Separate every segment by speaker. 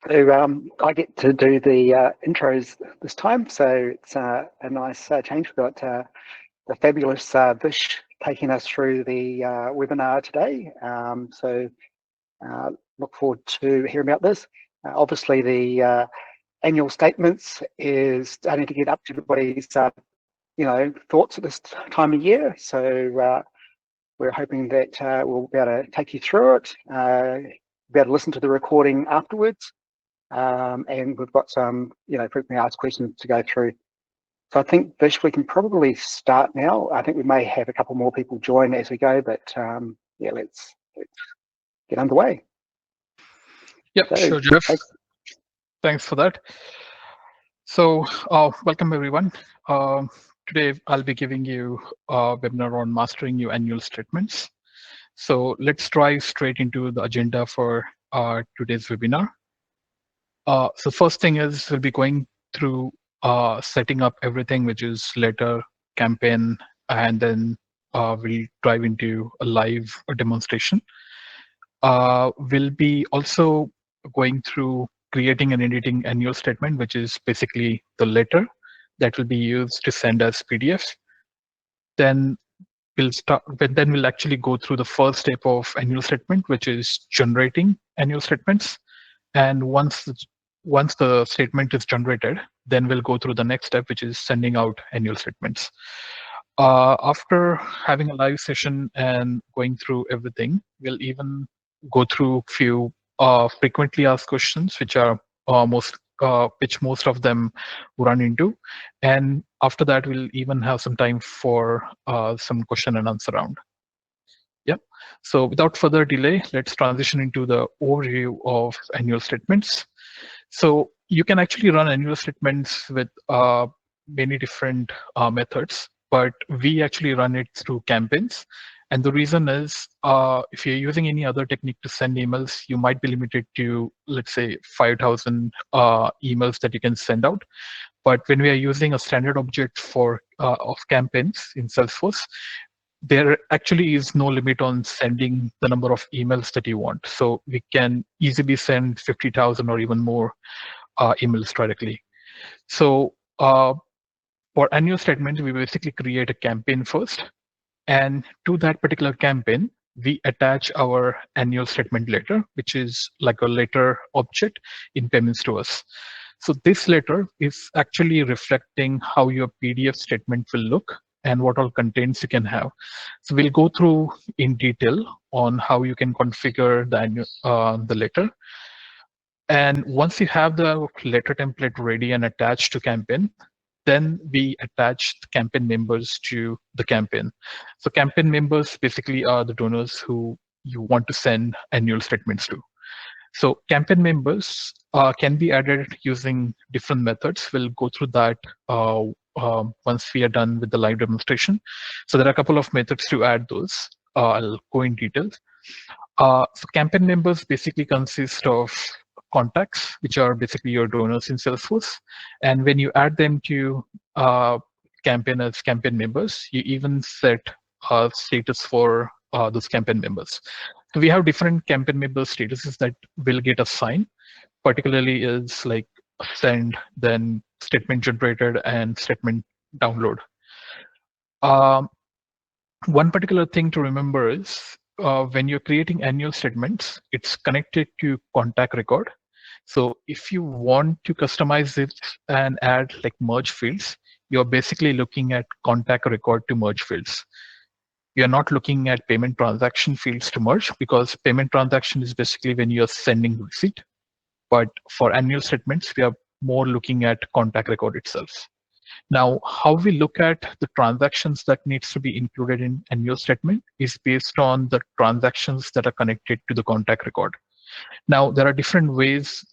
Speaker 1: So I get to do the intros this time, so it's a nice change. We've got the fabulous Vish taking us through the webinar today. So look forward to hearing about this. Obviously, the annual statements is starting to get up to everybody's thoughts at this time of year. So we're hoping that we'll be able to take you through it, be able to listen to the recording afterwards. And we've got some, frequently asked questions to go through. So I think, Vish, we can probably start now. I think we may have a couple more people join as we go, but yeah, let's get underway.
Speaker 2: Yep, so, sure, Jeff. Thanks for that. So welcome, everyone. Today, I'll be giving you a webinar on mastering your annual statements. So let's dive straight into the agenda for today's webinar. So first thing is we'll be going through setting up everything, which is letter, campaign, and then we'll dive into a live demonstration. We'll be also going through creating and editing annual statement, which is basically the letter that will be used to send as PDFs. Then we'll actually go through the first step of annual statement, which is generating annual statements. And once the statement is generated, then we'll go through the next step, which is sending out annual statements. After having a live session and going through everything, we'll even go through a few frequently asked questions, which are which most of them run into. And after that, we'll even have some time for some question and answer round. Yep. So without further delay, let's transition into the overview of annual statements. So you can actually run annual statements with many different methods, but we actually run it through campaigns. And the reason is, if you're using any other technique to send emails, you might be limited to, let's say, 5,000 emails that you can send out. But when we are using a standard object for of campaigns in Salesforce, there actually is no limit on sending the number of emails that you want. So we can easily send 50,000 or even more emails directly. So for annual statements, we basically create a campaign first. And to that particular campaign, we attach our annual statement letter, which is like a letter object in payments to us. So this letter is actually reflecting how your PDF statement will look and what all contents you can have. So we'll go through in detail on how you can configure the letter. And once you have the letter template ready and attached to campaign, then we attach the campaign members to the campaign. So campaign members basically are the donors who you want to send annual statements to. So campaign members can be added using different methods. We'll go through that once we are done with the live demonstration. So there are a couple of methods to add those. I'll go in details. So campaign members basically consist of contacts, which are basically your donors in Salesforce. And when you add them to campaign as campaign members, you even set status for those campaign members. So we have different campaign member statuses that will get assigned, particularly is like send, then statement generated, and statement download. One particular thing to remember is when you're creating annual statements, it's connected to contact record. So if you want to customize it and add like merge fields, you're basically looking at contact record to merge fields. You're not looking at payment transaction fields to merge, because payment transaction is basically when you're sending receipt. But for annual statements, we are more looking at contact record itself. Now, how we look at the transactions that needs to be included in annual statement is based on the transactions that are connected to the contact record. Now, there are different ways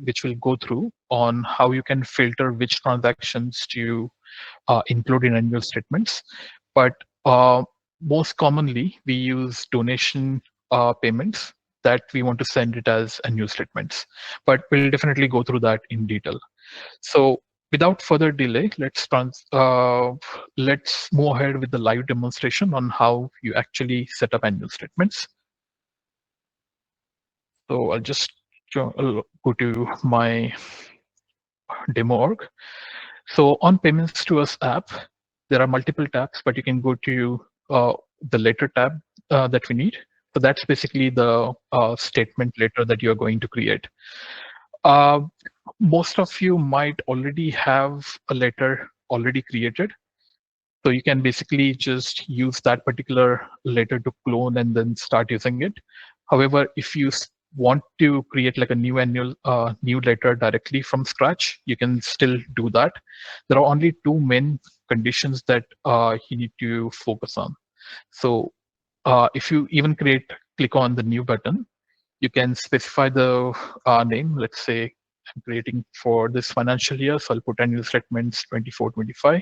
Speaker 2: which we'll go through on how you can filter which transactions to include in annual statements. But most commonly, we use donation payments that we want to send it as annual statements. But we'll definitely go through that in detail. So without further delay, let's move ahead with the live demonstration on how you actually set up annual statements. So I'll just I'll go to my demo org. So on Payments to Us app, there are multiple tabs, but you can go to the letter tab that we need. So that's basically the statement letter that you're going to create. Most of you might already have a letter already created. So you can basically just use that particular letter to clone and then start using it. However, if you want to create like a new new letter directly from scratch, you can still do that. There are only two main conditions that you need to focus on. So if you even click on the new button, you can specify the name. Let's say I'm creating for this financial year, so I'll put annual statements 24-25.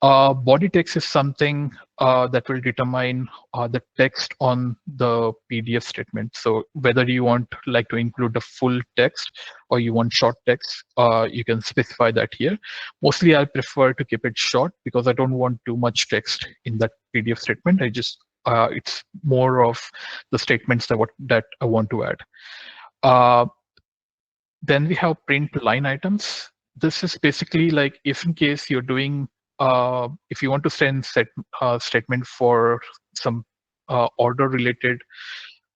Speaker 2: Body text is something that will determine the text on the PDF statement. So whether you want like to include the full text or you want short text, you can specify that here. Mostly I prefer to keep it short because I don't want too much text in that PDF statement. It's more of the statements that I want to add. Then we have print line items. This is basically like if in case you're doing, if you want to send statement for some order related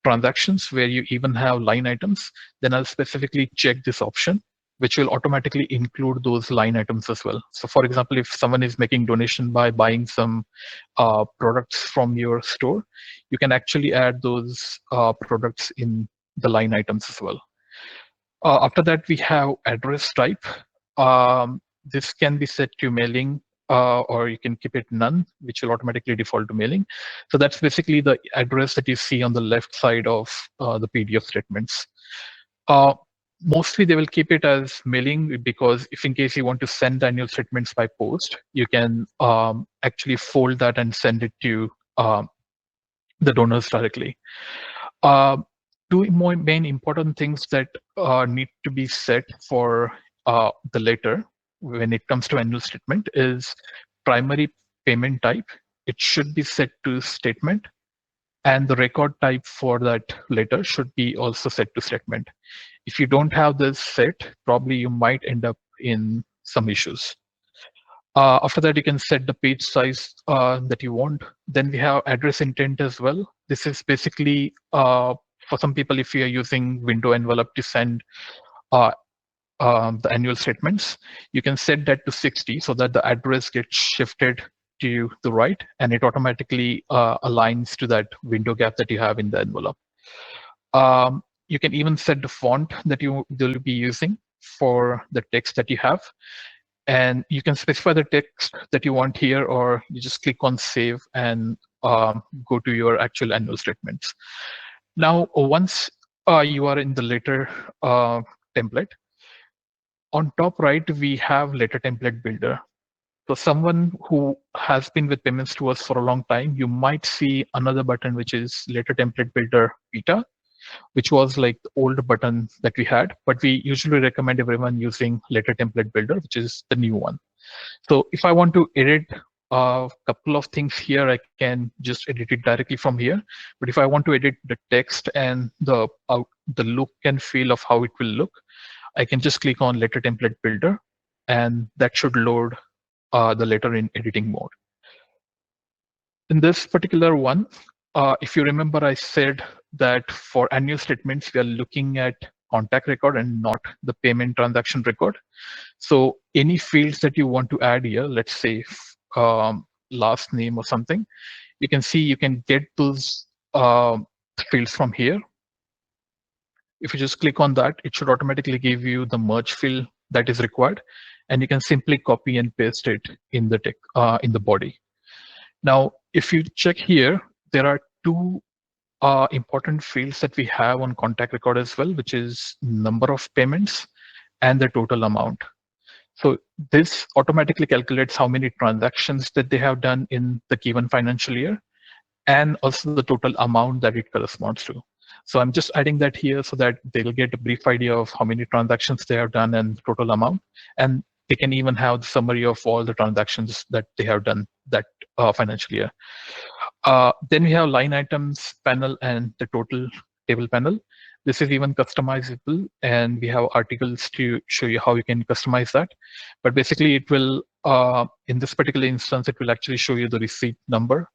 Speaker 2: transactions where you even have line items, then I'll specifically check this option, which will automatically include those line items as well. So for example, if someone is making donation by buying some products from your store, you can actually add those products in the line items as well. After that, we have address type. This can be set to mailing, or you can keep it none, which will automatically default to mailing. So that's basically the address that you see on the left side of the PDF statements. Mostly they will keep it as mailing because if in case you want to send annual statements by post, you can actually fold that and send it to the donors directly. Two more main important things that need to be set for the letter when it comes to annual statement is primary payment type. It should be set to statement, and the record type for that letter should be also set to statement. If you don't have this set, probably you might end up in some issues. After that, you can set the page size that you want. Then we have address intent as well. This is basically for some people, if you are using window envelope to send the annual statements, you can set that to 60 so that the address gets shifted to the right and it automatically aligns to that window gap that you have in the envelope. You can even set the font that you'll be using for the text that you have. And you can specify the text that you want here, or you just click on save and go to your actual annual statements. Now, once you are in the letter template, on top right, we have letter template builder. So someone who has been with Payments to Us for a long time, you might see another button, which is letter template builder beta, which was like the old button that we had, but we usually recommend everyone using letter template builder, which is the new one. So if I want to edit a couple of things here, I can just edit it directly from here. But if I want to edit the text and the look and feel of how it will look, I can just click on letter template builder, and that should load the letter in editing mode. In this particular one, if you remember, I said that for annual statements, we are looking at contact record and not the payment transaction record. So any fields that you want to add here, let's say last name or something, you can see you can get those fields from here. If you just click on that, it should automatically give you the merge field that is required, and you can simply copy and paste it in the body. Now, if you check here, there are two important fields that we have on contact record as well, which is number of payments and the total amount. So this automatically calculates how many transactions that they have done in the given financial year, and also the total amount that it corresponds to. So I'm just adding that here so that they'll get a brief idea of how many transactions they have done and the total amount. And they can even have the summary of all the transactions that they have done that financial year. Then we have line items panel and the total table panel. This is even customizable, and we have articles to show you how you can customize that. But basically, it will, in this particular instance, it will actually show you the receipt number,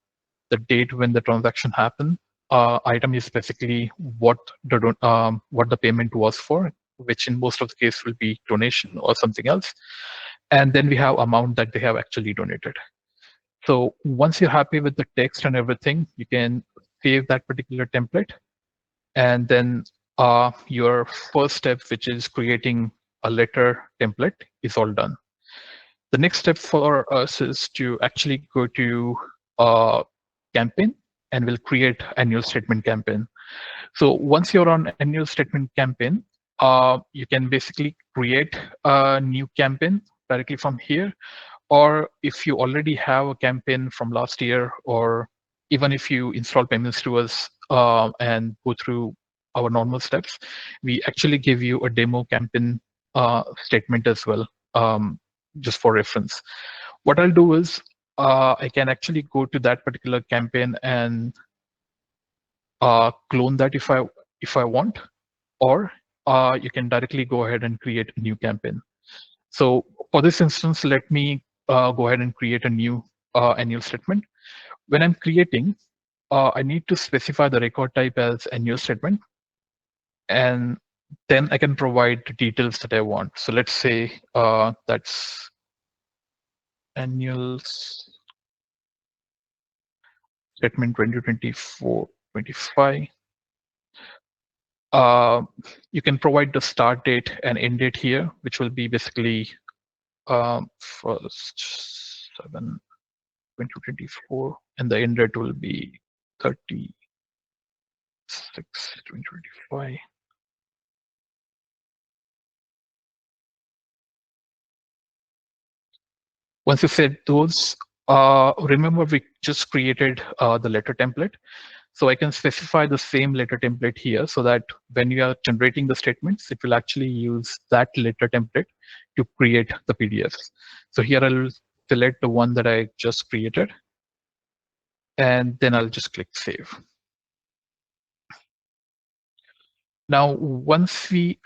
Speaker 2: the date when the transaction happened. Item is basically what the payment was for, which in most of the case will be donation or something else. And then we have amount that they have actually donated. So once you're happy with the text and everything, you can save that particular template. And then your first step, which is creating a letter template, is all done. The next step for us is to actually go to campaign, and we'll create annual statement campaign. So once you're on annual statement campaign, you can basically create a new campaign directly from here. Or if you already have a campaign from last year, or even if you install payments to us and go through our normal steps, we actually give you a demo campaign statement as well, just for reference. What I'll do is I can actually go to that particular campaign and clone that if I want, or you can directly go ahead and create a new campaign. So for this instance, let me go ahead and create a new annual statement. When I'm creating, I need to specify the record type as annual statement, and then I can provide the details that I want. So let's say that's annual statement 2024-25. You can provide the start date and end date here, which will be basically 1/7/2024, and the end date will be 30/6/2025. Once you set those, remember we just created the letter template. So I can specify the same letter template here so that when you are generating the statements, it will actually use that letter template to create the PDFs. So here I'll select the one that I just created, and then I'll just click save. Now, once we,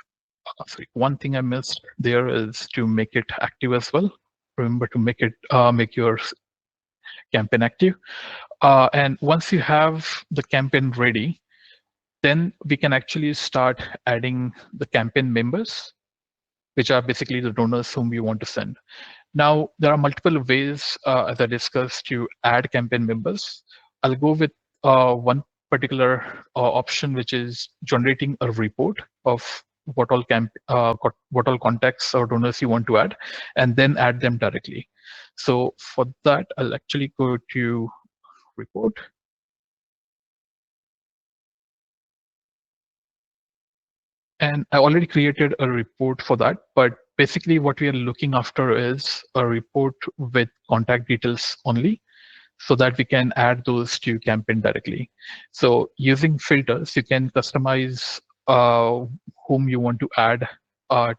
Speaker 2: sorry, one thing I missed there is to make it active as well. Remember to make it make your campaign active. And once you have the campaign ready, then we can actually start adding the campaign members, which are basically the donors whom we want to send. Now, there are multiple ways, as I discussed, to add campaign members. I'll go with one particular option, which is generating a report of what all contacts or donors you want to add, and then add them directly. So for that, I'll actually go to report. And I already created a report for that, but basically what we are looking after is a report with contact details only, so that we can add those to campaign directly. So using filters, you can customize whom you want to add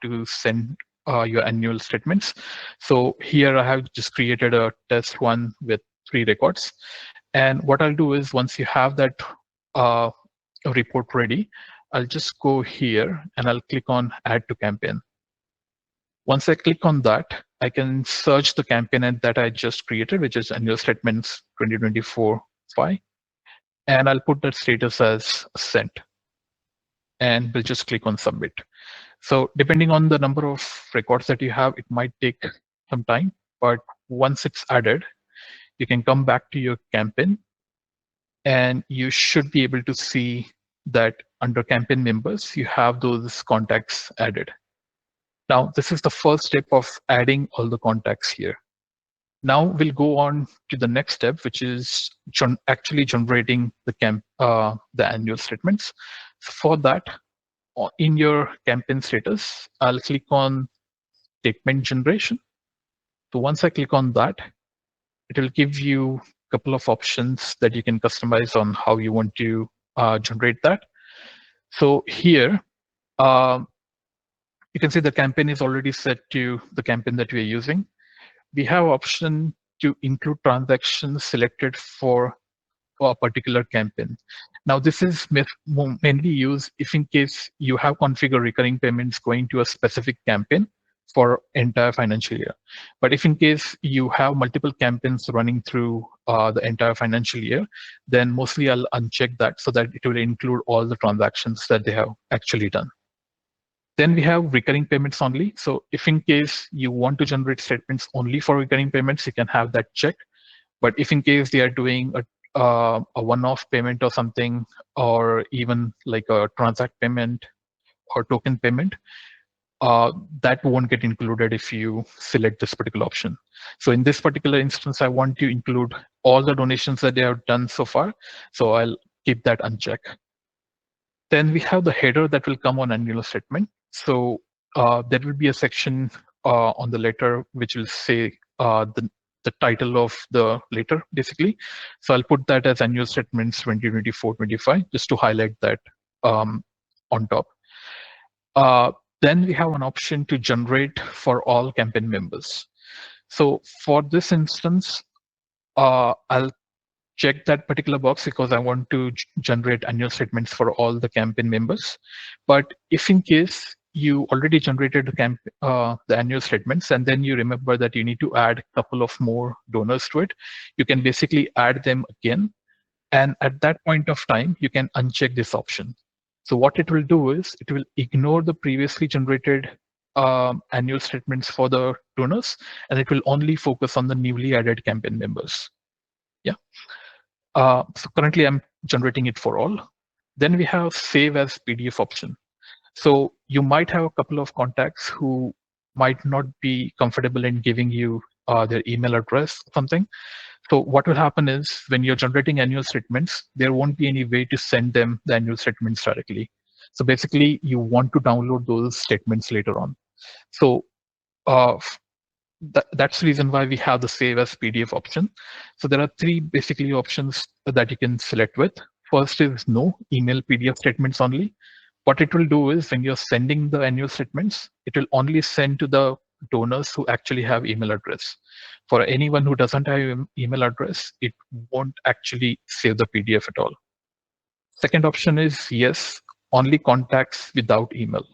Speaker 2: to send your annual statements. So here I have just created a test one with 3 records. And what I'll do is once you have that report ready, I'll just go here and I'll click on add to campaign. Once I click on that, I can search the campaign that I just created, which is annual statements 2024-5. And I'll put that status as sent. And we'll just click on submit. So depending on the number of records that you have, it might take some time, but once it's added, you can come back to your campaign and you should be able to see that under campaign members, you have those contacts added. Now, this is the first step of adding all the contacts here. Now we'll go on to the next step, which is actually generating the annual statements. For that, in your campaign status, I'll click on statement generation. So once I click on that, it will give you a couple of options that you can customize on how you want to generate that. So here, you can see the campaign is already set to the campaign that we are using. We have option to include transactions selected for a particular campaign. Now, this is mainly used if in case you have configured recurring payments going to a specific campaign for entire financial year. But if in case you have multiple campaigns running through the entire financial year, then mostly I'll uncheck that so that it will include all the transactions that they have actually done. Then we have recurring payments only. So if in case you want to generate statements only for recurring payments, you can have that checked. But if in case they are doing a one-off payment or something, or even like a transact payment or token payment, that won't get included if you select this particular option. So in this particular instance, I want to include all the donations that they have done so far. So I'll keep that unchecked. Then we have the header that will come on annual statement. So there will be a section on the letter which will say the title of the letter, basically. So I'll put that as annual statements 2024-25, just to highlight that on top. Then we have an option to generate for all campaign members. So for this instance, I'll check that particular box because I want to generate annual statements for all the campaign members. But if in case you already generated the annual statements and then you remember that you need to add a couple of more donors to it, you can basically add them again. And at that point of time, you can uncheck this option. So what it will do is it will ignore the previously generated annual statements for the donors, and it will only focus on the newly added campaign members. Yeah. So currently I'm generating it for all. Then we have save as PDF option. So you might have a couple of contacts who might not be comfortable in giving you their email address or something. So what will happen is when you're generating annual statements, there won't be any way to send them the annual statements directly. So basically you want to download those statements later on. So that's the reason why we have the save as PDF option. So there are three basically options that you can select with. First is no email PDF statements only. What it will do is when you're sending the annual statements, it will only send to the donors who actually have email address. For anyone who doesn't have email address, it won't actually save the PDF at all. Second option is yes, only contacts without email.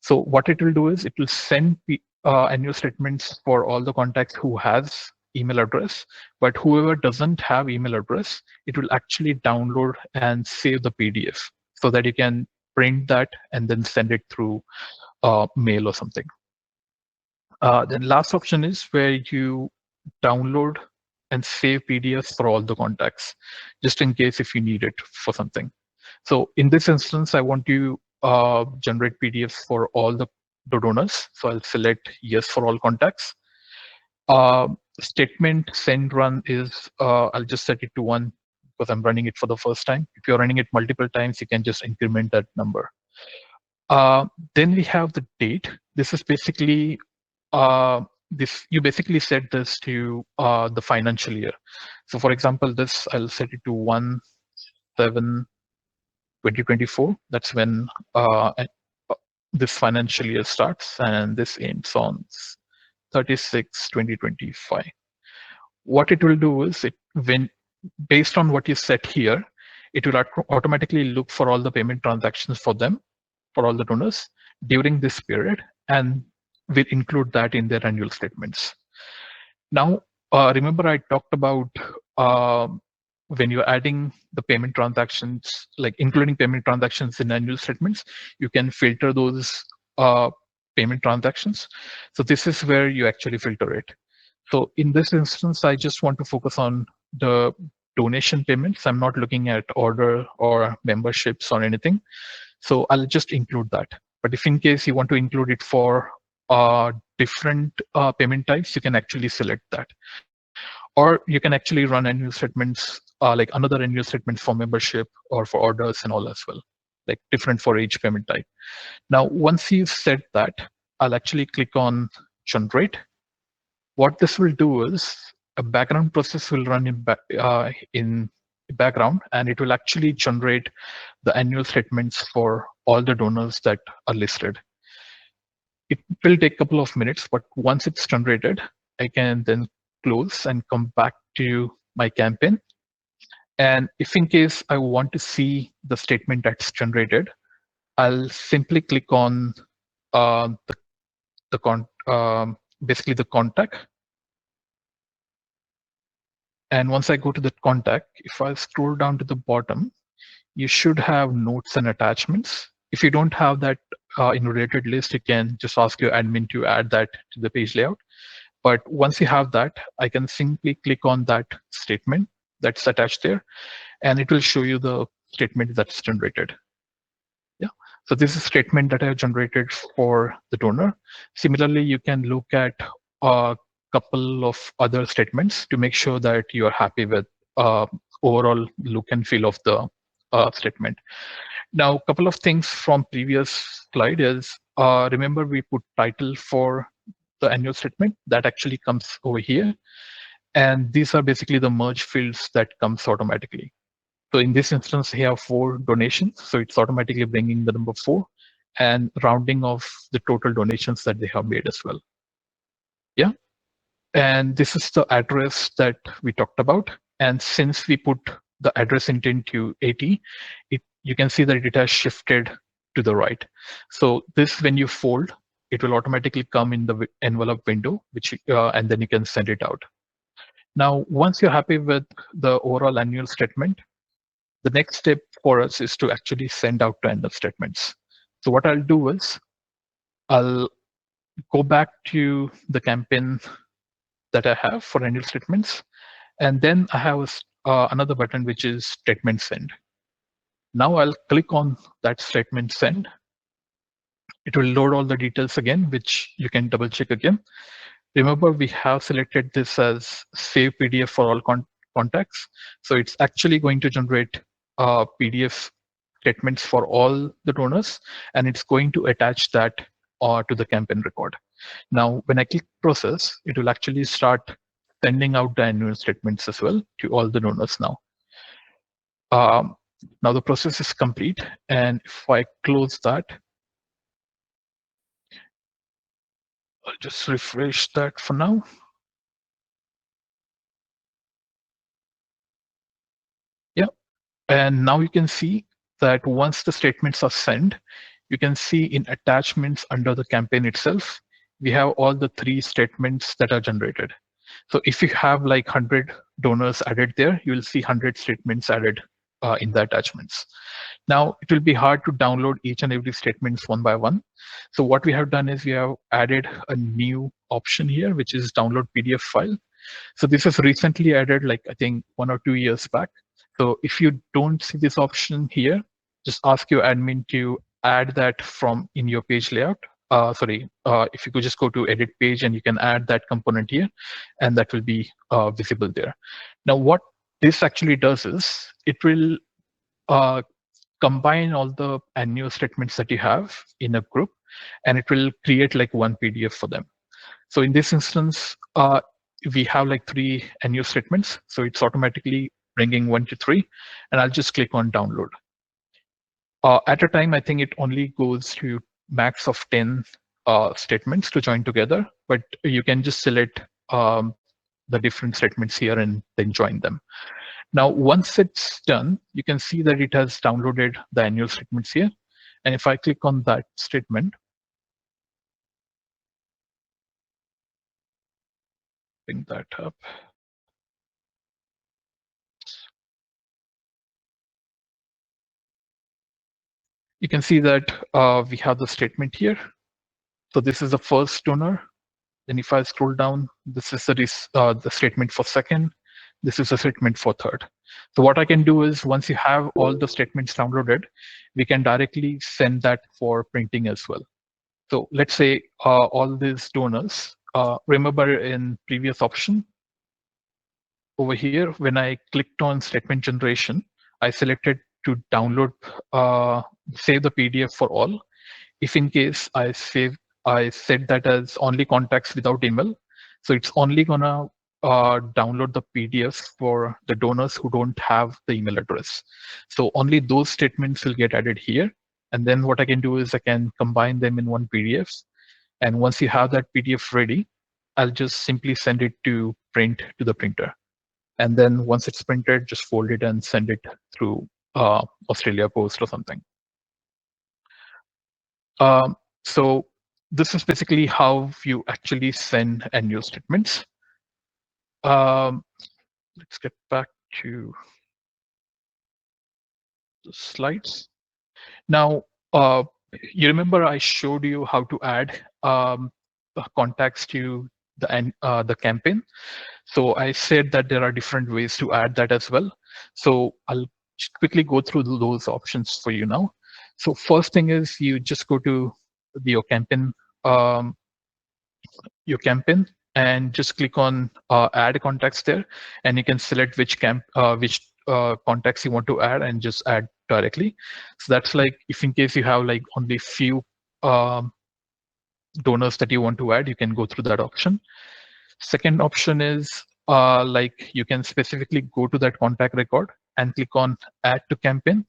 Speaker 2: So what it will do is it will send annual statements for all the contacts who has email address, but whoever doesn't have email address, it will actually download and save the PDF so that you can print that and then send it through mail or something. Then last option is where you download and save PDFs for all the contacts, just in case if you need it for something. So in this instance, I want to generate PDFs for all the donors. So I'll select yes for all contacts. Statement send run is, I'll just set it to 1 because I'm running it for the first time. If you're running it multiple times, you can just increment that number. Then we have the date. This is basically, you basically set this to the financial year. So for example, this I'll set it to 1/7/2024. That's when this financial year starts, and this ends on 36/2025. What it will do is based on what you set here, it will automatically look for all the payment transactions for them, for all the donors during this period, and will include that in their annual statements. Now, remember I talked about when you're adding the payment transactions, like including payment transactions in annual statements, you can filter those payment transactions. So this is where you actually filter it. So in this instance, I just want to focus on the donation payments. I'm not looking at order or memberships or anything. So I'll just include that. But if in case you want to include it for different payment types, you can actually select that. Or you can actually run annual statements, like another annual statement for membership or for orders and all as well, like different for each payment type. Now, once you've set that, I'll actually click on generate. What this will do is a background process will run in background, and it will actually generate the annual statements for all the donors that are listed. It will take a couple of minutes, but once it's generated, I can then close and come back to my campaign. And if in case I want to see the statement that's generated, I'll simply click on basically the contact. And once I go to the contact, if I scroll down to the bottom, you should have notes and attachments. If you don't have that in related list, you can just ask your admin to add that to the page layout. But once you have that, I can simply click on that statement that's attached there, and it will show you the statement that's generated. Yeah. So this is a statement that I have generated for the donor. Similarly, you can look at a couple of other statements to make sure that you are happy with overall look and feel of the statement. Now, a couple of things from previous slide is, remember we put title for the annual statement that actually comes over here. And these are basically the merge fields that comes automatically. So in this instance, we have 4 donations. So it's automatically bringing the number 4 and rounding off the total donations that they have made as well. Yeah. And this is the address that we talked about. And since we put the address intent to 80, you can see that it has shifted to the right. So this, when you fold, it will automatically come in the envelope window, which and then you can send it out. Now, once you're happy with the overall annual statement, the next step for us is to actually send out to end-of statements. So what I'll do is I'll go back to the campaign that I have for annual statements, and then I have another button which is statement send. Now I'll click on that statement send. It will load all the details again, which you can double check again. Remember, we have selected this as save PDF for all contacts. So it's actually going to generate PDF statements for all the donors, and it's going to attach that to the campaign record. Now, when I click process, it will actually start sending out the annual statements as well to all the donors now. Now the process is complete, and if I close that, I'll just refresh that for now. Yeah, and now you can see that once the statements are sent, you can see in attachments under the campaign itself, we have all the 3 statements that are generated. So if you have like 100 donors added there, you will see 100 statements added in the attachments. Now, it will be hard to download each and every statements one by one. So what we have done is we have added a new option here, which is download PDF file. So this is recently added, like I think 1 or 2 years back. So if you don't see this option here, just ask your admin to add that from in your page layout. If you could just go to edit page and you can add that component here, and that will be visible there. Now, what this actually does is it will combine all the annual statements that you have in a group, and it will create like one PDF for them. So in this instance, we have like 3 annual statements. So it's automatically bringing 1 to 3, and I'll just click on download. At a time, I think it only goes to max of 10 statements to join together, but you can just select the different statements here and then join them. Now, once it's done, you can see that it has downloaded the annual statements here. And if I click on that statement, bring that up. You can see that we have the statement here. So this is the first donor. Then if I scroll down, this is the statement for second. This is a statement for third. So what I can do is once you have all the statements downloaded, we can directly send that for printing as well. So let's say all these donors, remember in previous option over here, when I clicked on statement generation, I selected to download, save the PDF for all. If in case I set that as only contacts without email, so it's only gonna download the PDFs for the donors who don't have the email address. So only those statements will get added here. And then what I can do is I can combine them in one PDF. And once you have that PDF ready, I'll just simply send it to print to the printer. And then once it's printed, just fold it and send it through Australia Post or something. So this is basically how you actually send annual statements. Let's get back to the slides. Now, you remember I showed you how to add contacts to the campaign. So I said that there are different ways to add that as well. So I'll just quickly go through those options for you now. So first thing is you just go to your campaign and just click on add contacts there, and you can select which contacts you want to add and just add directly. So that's like if in case you have like only few donors that you want to add, you can go through that option. Second option is like you can specifically go to that contact record and click on add to campaign.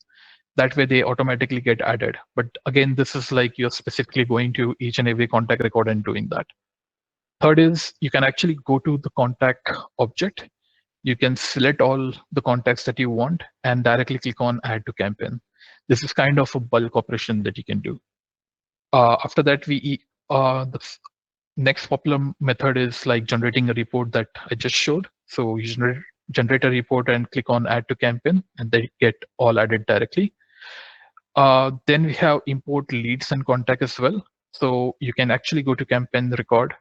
Speaker 2: That way they automatically get added. But again, this is like you're specifically going to each and every contact record and doing that. Third is you can actually go to the contact object. You can select all the contacts that you want and directly click on add to campaign. This is kind of a bulk operation that you can do. After that, the next popular method is like generating a report that I just showed. So you generate a report and click on add to campaign, and they get all added directly. Then we have import leads and contact as well. So you can actually go to campaign record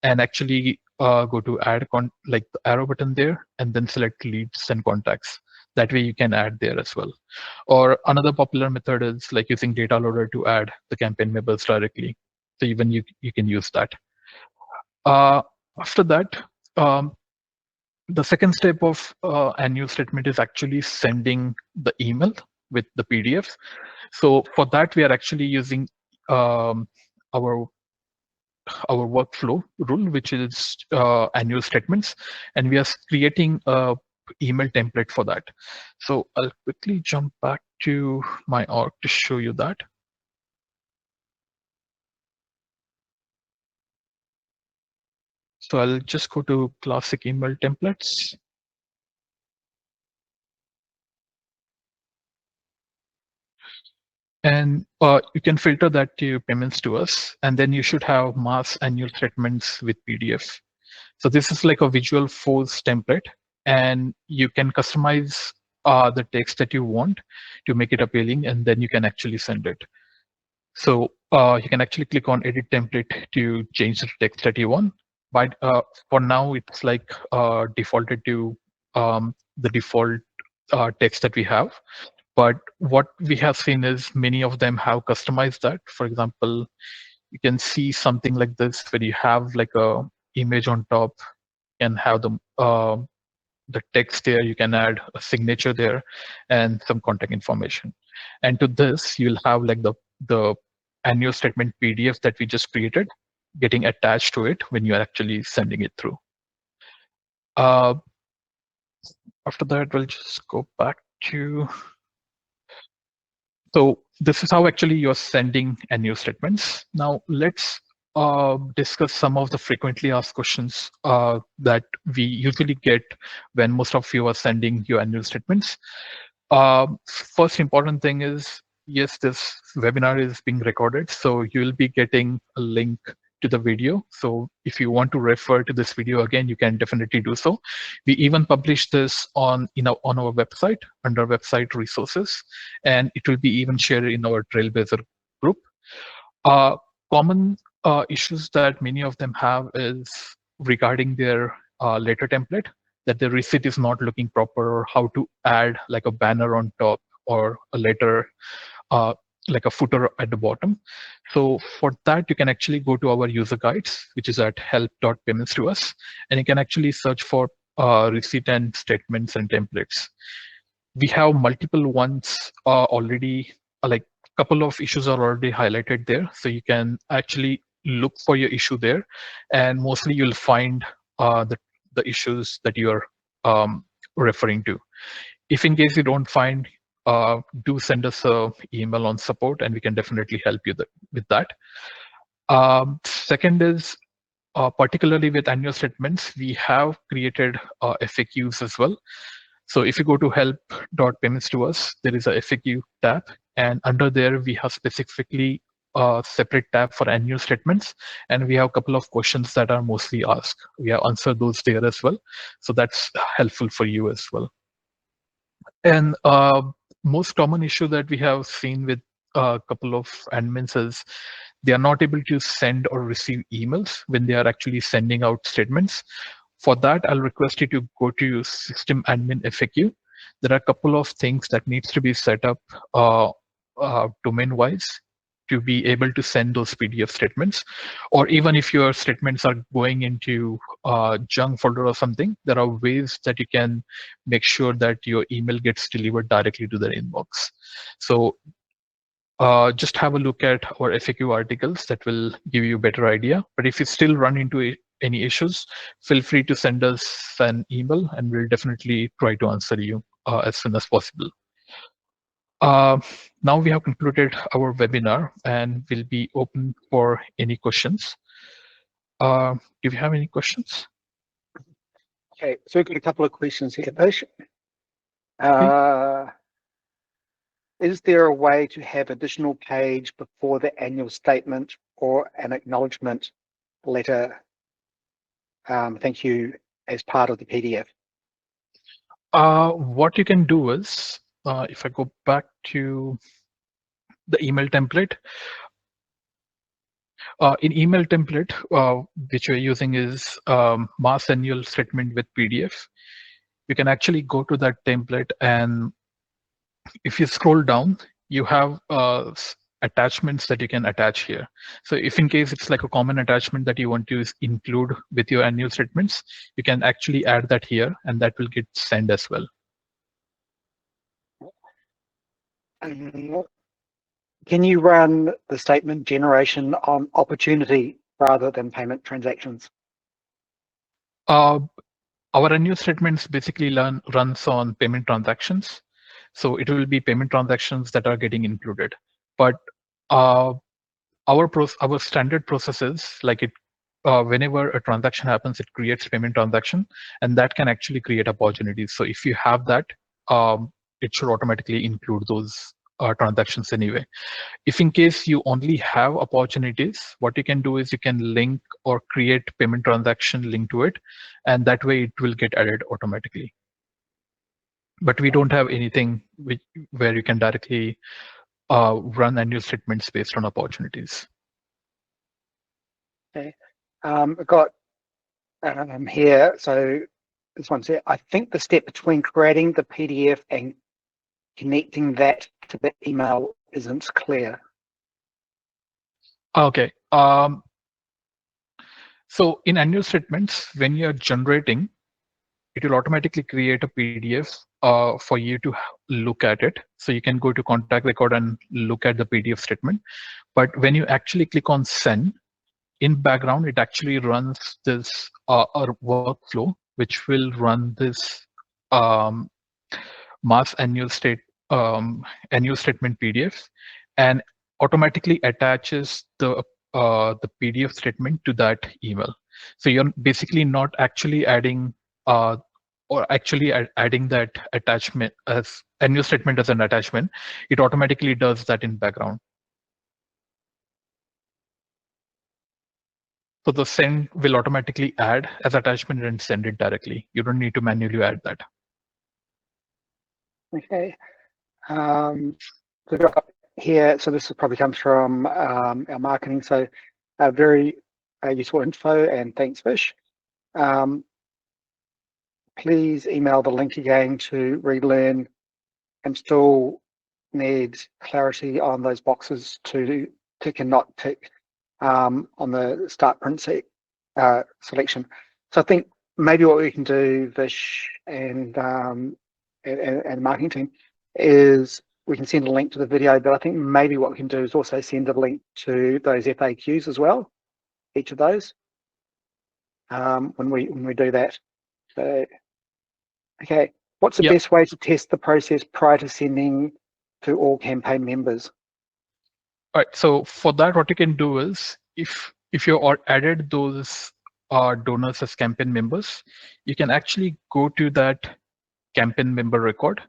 Speaker 2: and actually go to add like the arrow button there, and then select leads and contacts. That way you can add there as well. Or another popular method is like using data loader to add the campaign members directly. So even you can use that. After that, the second step of annual statement is actually sending the email with the PDFs. So for that, we are actually using our workflow rule, which is annual statements, and we are creating a email template for that. So I'll quickly jump back to my org to show you that. So I'll just go to classic email templates. And you can filter that to payments to us, and then you should have mass annual statements with PDF. So this is like a visual force template, and you can customize the text that you want to make it appealing, and then you can actually send it. So you can actually click on edit template to change the text that you want. But for now, it's like defaulted to the default text that we have. But what we have seen is many of them have customized that. For example, you can see something like this where you have like a image on top and have the text there. You can add a signature there and some contact information. And to this, you'll have like the annual statement PDF that we just created getting attached to it when you're actually sending it through. After that, we'll just go back to. So this is how actually you're sending annual statements. Now let's discuss some of the frequently asked questions that we usually get when most of you are sending your annual statements. First important thing is, yes, this webinar is being recorded, so you'll be getting a link to the video. So if you want to refer to this video again, you can definitely do so. We even publish this on our website under website resources, and it will be even shared in our Trailblazer group. Common issues that many of them have is regarding their letter template, that the receipt is not looking proper, or how to add like a banner on top or a letter like a footer at the bottom. So for that, you can actually go to our user guides, which is at help.payments to us, and you can actually search for receipt and statements and templates. We have multiple ones already, like a couple of issues are already highlighted there. So you can actually look for your issue there, and mostly you'll find the issues that you're referring to. If in case you don't find, do send us an email on support, and we can definitely help you with that. Second is particularly with annual statements, we have created FAQs as well. So if you go to help.payments to us, there is a FAQ tab, and under there we have specifically a separate tab for annual statements, and we have a couple of questions that are mostly asked. We have answered those there as well, so that's helpful for you as well. And most common issue that we have seen with a couple of admins is they are not able to send or receive emails when they are actually sending out statements. For that, I'll request you to go to System Admin FAQ. There are a couple of things that needs to be set up domain-wise to be able to send those PDF statements. Or even if your statements are going into junk folder or something, there are ways that you can make sure that your email gets delivered directly to their inbox. So just have a look at our FAQ articles that will give you a better idea. But if you still run into any issues, feel free to send us an email and we'll definitely try to answer you as soon as possible. Now we have concluded our webinar and we'll be open for any questions. Do you have any questions?
Speaker 1: Okay, so we've got a couple of questions here, Vish. Is there a way to have additional page before the annual statement or an acknowledgement letter? Thank you, as part of the PDF.
Speaker 2: What you can do is, if I go back to the email template, in email template, which we're using is mass annual statement with PDF. You can actually go to that template, and if you scroll down, you have attachments that you can attach here. So if in case it's like a common attachment that you want to include with your annual statements, you can actually add that here and that will get sent as well.
Speaker 1: Can you run the statement generation on opportunity rather than payment transactions?
Speaker 2: Our annual statements basically runs on payment transactions. So it will be payment transactions that are getting included. But our standard processes, like it, whenever a transaction happens, it creates payment transaction, and that can actually create opportunities. So if you have that, it should automatically include those transactions anyway. If in case you only have opportunities, what you can do is you can link or create payment transaction link to it, and that way it will get added automatically. But we don't have anything where you can directly run annual statements based on opportunities.
Speaker 1: Okay, I've got here, so this one's here. I think the step between creating the PDF and connecting that to the email isn't clear.
Speaker 2: Okay. So in annual statements, when you're generating, it will automatically create a PDF for you to look at it. So you can go to contact record and look at the PDF statement. But when you actually click on send, in background, it actually runs this workflow, which will run this mass annual statement PDF and automatically attaches the PDF statement to that email. So you're basically not actually adding adding that attachment as annual statement as an attachment. It automatically does that in background. So the send will automatically add as attachment and send it directly. You don't need to manually add that.
Speaker 1: Okay. So here, so this probably comes from our marketing. So very useful info, and thanks, Vish. Please email the link again to relearn, and still need clarity on those boxes to tick and not tick on the start print selection. So I think maybe what we can do, Vish and the marketing team, is we can send a link to the video, but I think maybe what we can do is also send a link to those FAQs as well, each of those, when we do that. So, okay, what's the best way to test the process prior to sending to all campaign members?
Speaker 2: All right, so for that, what you can do is if you added those donors as campaign members, you can actually go to that campaign member record.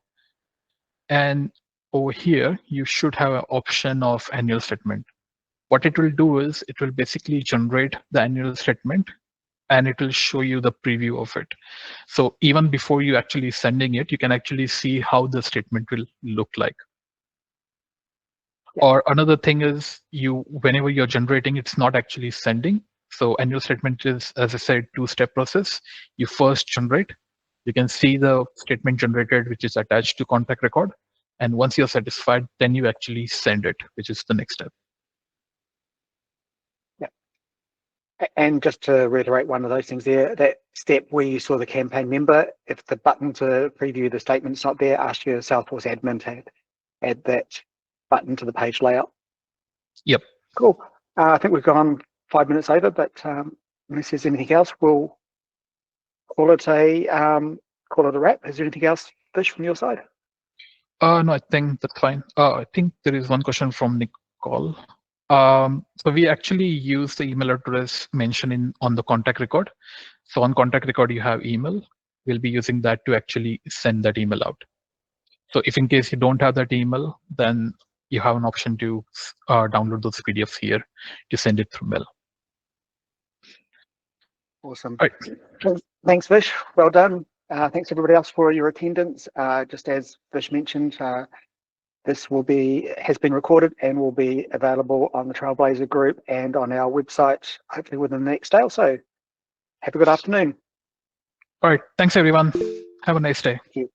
Speaker 2: And over here, you should have an option of annual statement. What it will do is it will basically generate the annual statement and it will show you the preview of it. So even before you actually sending it, you can actually see how the statement will look like.
Speaker 1: Yeah.
Speaker 2: Or another thing is whenever you're generating, it's not actually sending. So annual statement is, as I said, two-step process. You first generate, you can see the statement generated, which is attached to contact record. And once you're satisfied, then you actually send it, which is the next step.
Speaker 1: Yeah. And just to reiterate one of those things there, that step where you saw the campaign member, if the button to preview the statement's not there, ask your Salesforce admin to add that button to the page layout.
Speaker 2: Yep.
Speaker 1: Cool. I think we've gone 5 minutes over, but unless there's anything else, we'll call it a wrap. Is there anything else, Vish, from your side?
Speaker 2: No, I think that's fine. I think there is one question from Nicole. So we actually use the email address mentioned on the contact record. So on contact record, you have email. We'll be using that to actually send that email out. So if in case you don't have that email, then you have an option to download those PDFs here to send it through mail.
Speaker 1: Awesome.
Speaker 2: All right.
Speaker 1: Thanks, Vish. Well done. Thanks everybody else for your attendance. Just as Vish mentioned, this has been recorded and will be available on the Trailblazer group and on our website, hopefully within the next day or so. Have a good afternoon.
Speaker 2: All right. Thanks, everyone. Have a nice day.
Speaker 1: Thank you.